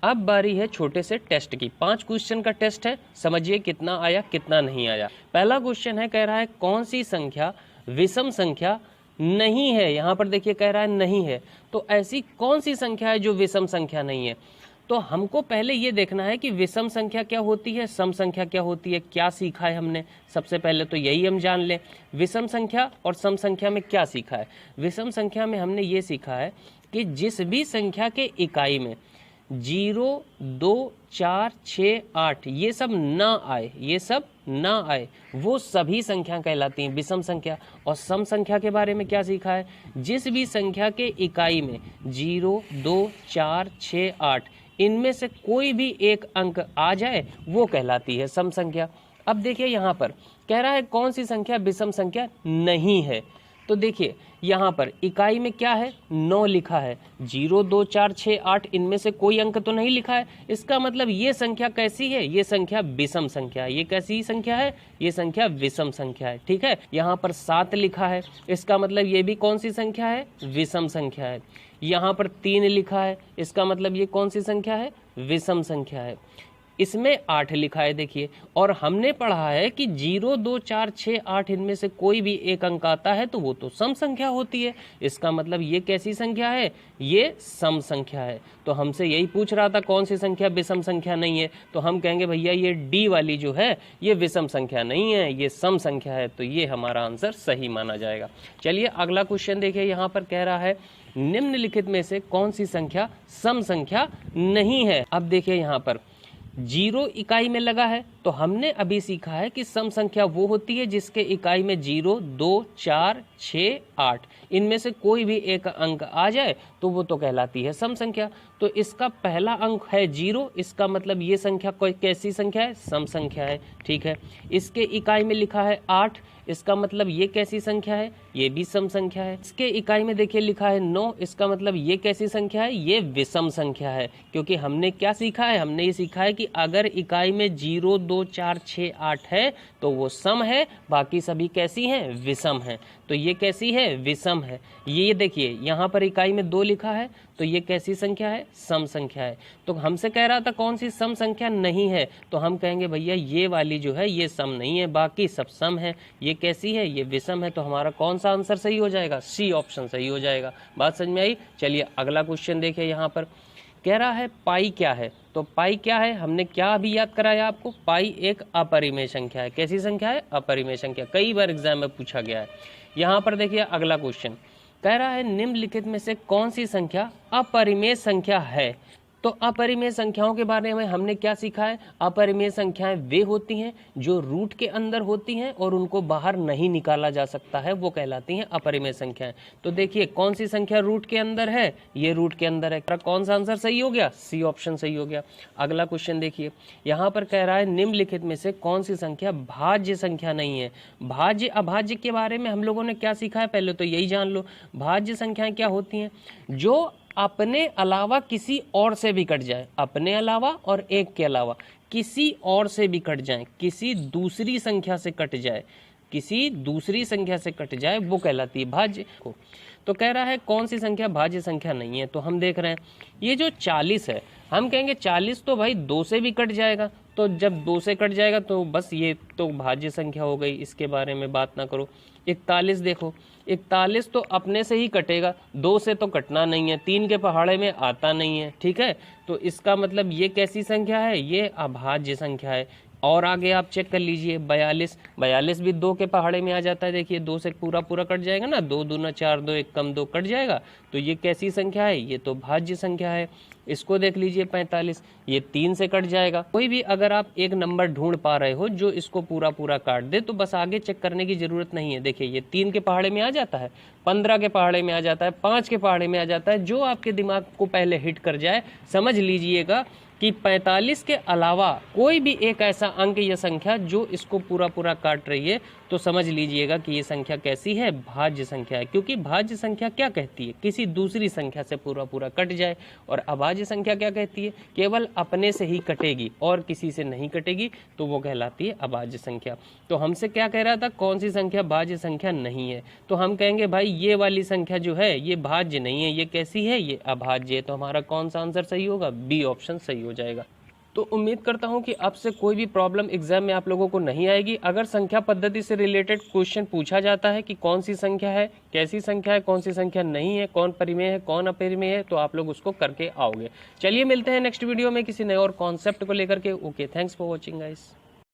अब बारी है छोटे से टेस्ट की। 5 क्वेश्चन का टेस्ट है, समझिए कितना आया कितना नहीं आया। पहला क्वेश्चन है, कह रहा है कौन सी संख्या विषम संख्या नहीं है। यहाँ पर देखिए कह रहा है नहीं है, तो ऐसी कौन सी संख्या है जो विषम संख्या नहीं है। तो हमको पहले ये देखना है कि विषम संख्या क्या होती है, सम संख्या क्या होती है, क्या सीखा है हमने। सबसे पहले तो यही हम जान लें, विषम संख्या और सम संख्या में क्या सीखा है। विषम संख्या में हमने ये सीखा है कि जिस भी संख्या के इकाई में 0, 2, 4, 6, 8 ये सब ना आए, ये सब ना आए, वो सभी संख्या कहलाती हैं विषम संख्या। और सम संख्या के बारे में क्या सीखा है, जिस भी संख्या के इकाई में 0, 2, 4, 6, 8 इनमें से कोई भी एक अंक आ जाए वो कहलाती है सम संख्या। अब देखिए यहाँ पर कह रहा है कौन सी संख्या विषम संख्या नहीं है। तो देखिए यहाँ पर इकाई में क्या है, 9 लिखा है, 0, 2, 4, 6, 8 इनमें से कोई अंक तो नहीं लिखा है। इसका मतलब ये संख्या कैसी है, ये संख्या विषम संख्या है। ये कैसी संख्या है, ये संख्या विषम संख्या है। ठीक है, यहाँ पर 7 लिखा है, इसका मतलब ये भी कौन सी संख्या है, विषम संख्या है। यहाँ पर 3 लिखा है, इसका मतलब ये कौन सी संख्या है, विषम संख्या है। इसमें 8 लिखा है देखिए, और हमने पढ़ा है कि 0, 2, 4, 6, 8 इनमें से कोई भी एक अंक आता है तो वो तो सम संख्या होती है। इसका मतलब ये कैसी संख्या है, ये सम संख्या है। तो हमसे यही पूछ रहा था कौन सी संख्या विषम संख्या नहीं है, तो हम कहेंगे भैया ये डी वाली जो है ये विषम संख्या नहीं है, ये सम संख्या है। तो ये हमारा आंसर सही माना जाएगा। चलिए अगला क्वेश्चन देखिए, यहाँ पर कह रहा है निम्नलिखित में से कौन सी संख्या सम संख्या नहीं है। अब देखिए यहाँ पर 0 इकाई में लगा है, तो हमने अभी सीखा है कि सम संख्या वो होती है जिसके इकाई में 0, 2, 4, 6, 8 इनमें से कोई भी एक अंक आ जाए तो वो तो कहलाती है सम संख्या। तो इसका पहला अंक है 0, इसका मतलब ये संख्या कोई कैसी संख्या है, सम संख्या है। ठीक है, इसके इकाई में लिखा है 8, इसका मतलब ये कैसी संख्या है, ये भी सम संख्या है। इसके इकाई में देखिए लिखा है 9, इसका मतलब ये कैसी संख्या है, ये विषम संख्या है। क्योंकि हमने क्या सीखा है, हमने ये सीखा है कि अगर इकाई में 0, 2, 4, 6, 8 है तो वो सम है, बाकी सभी कैसी हैं, विषम हैं। तो ये कैसी है, विषम है। ये देखिए यहाँ पर इकाई में 2 लिखा है, तो ये कैसी संख्या है, सम संख्या है। तो हमसे कह रहा था कौन सी सम संख्या नहीं है, तो हम कहेंगे भैया ये वाली जो है ये सम नहीं है, बाकी सब सम है। ये कैसी है, ये विषम है। तो हमारा कौन सा आंसर सही हो जाएगा, सी ऑप्शन सही हो जाएगा। बात समझ में आई। चलिए अगला क्वेश्चन देखिए, यहाँ पर कह रहा है पाई क्या है। तो पाई क्या है, हमने क्या अभी याद कराया आपको, पाई एक अपरिमेय संख्या है। कैसी संख्या है, अपरिमेय संख्या। कई बार एग्जाम में पूछा गया है। यहाँ पर देखिए अगला क्वेश्चन कह रहा है निम्नलिखित में से कौन सी संख्या अपरिमेय संख्या है। तो अपरिमेय संख्याओं के बारे में हमने क्या सीखा है, अपरिमेय संख्याएं वे होती हैं जो रूट के अंदर होती हैं और उनको बाहर नहीं निकाला जा सकता है, वो कहलाती हैं अपरिमेय संख्याएं। तो देखिए कौन सी संख्या रूट के अंदर है, ये रूट के अंदर है। कौन सा आंसर सही हो गया, सी ऑप्शन सही हो गया। अगला क्वेश्चन देखिए, यहाँ पर कह रहा है निम्नलिखित में से कौन सी संख्या भाज्य संख्या नहीं है। भाज्य अभाज्य के बारे में हम लोगों ने क्या सीखा है, पहले तो यही जान लो। भाज्य संख्याएं क्या होती हैं, जो अपने अलावा किसी और से भी कट जाए, अपने अलावा और एक के अलावा किसी और से भी कट जाए, किसी दूसरी संख्या से कट जाए, किसी दूसरी संख्या से कट जाए, वो कहलाती है भाज्य को। तो कह रहा है कौन सी संख्या भाज्य संख्या नहीं है। तो हम देख रहे हैं ये जो 40 है, हम कहेंगे 40 तो भाई 2 से भी कट जाएगा। तो जब 2 से कट जाएगा तो बस ये तो भाज्य संख्या हो गई, इसके बारे में बात ना करो। 41 देखो, 41 तो अपने से ही कटेगा, 2 से तो कटना नहीं है, 3 के पहाड़े में आता नहीं है। ठीक है, तो इसका मतलब ये कैसी संख्या है, ये अभाज्य संख्या है। और आगे आप चेक कर लीजिए 42 भी 2 के पहाड़े में आ जाता है। देखिए 2 से पूरा कट जाएगा ना, 2 दूना 4, 2 1 कम 2 कट जाएगा। तो ये कैसी संख्या है, ये तो भाज्य संख्या है। इसको देख लीजिए 45, ये 3 से कट जाएगा। कोई भी अगर आप एक नंबर ढूंढ पा रहे हो जो इसको पूरा काट दे तो बस आगे चेक करने की जरूरत नहीं है। देखिए ये 3 के पहाड़े में आ जाता है, 15 के पहाड़े में आ जाता है, 5 के पहाड़े में आ जाता है। जो आपके दिमाग को पहले हिट कर जाए, समझ लीजिएगा कि 45 के अलावा कोई भी एक ऐसा अंक या संख्या जो इसको पूरा काट रही है, तो समझ लीजिएगा कि ये संख्या कैसी है, भाज्य संख्या है। क्योंकि भाज्य संख्या क्या कहती है, किसी किसी दूसरी संख्या से पूरा पूरा कट जाए। और अभाज्य संख्या क्या कहती है, केवल अपने से ही कटेगी और किसी से नहीं कटेगी, तो वो कहलाती है अभाज्य संख्या। तो हमसे क्या कह रहा था, कौन सी संख्या भाज्य संख्या नहीं है, तो हम कहेंगे भाई ये वाली संख्या जो है ये भाज्य नहीं है, ये कैसी है, ये अभाज्य है। तो हमारा कौन सा आंसर सही होगा, बी ऑप्शन सही हो जाएगा। तो उम्मीद करता हूं कि अब से कोई भी प्रॉब्लम एग्जाम में आप लोगों को नहीं आएगी। अगर संख्या पद्धति से रिलेटेड क्वेश्चन पूछा जाता है कि कौन सी संख्या है, कैसी संख्या है, कौन सी संख्या नहीं है, कौन परिमेय है, कौन अपरिमेय है, तो आप लोग उसको करके आओगे। चलिए मिलते हैं नेक्स्ट वीडियो में किसी नए और कॉन्सेप्ट को लेकर के। Okay, thanks for watching guys.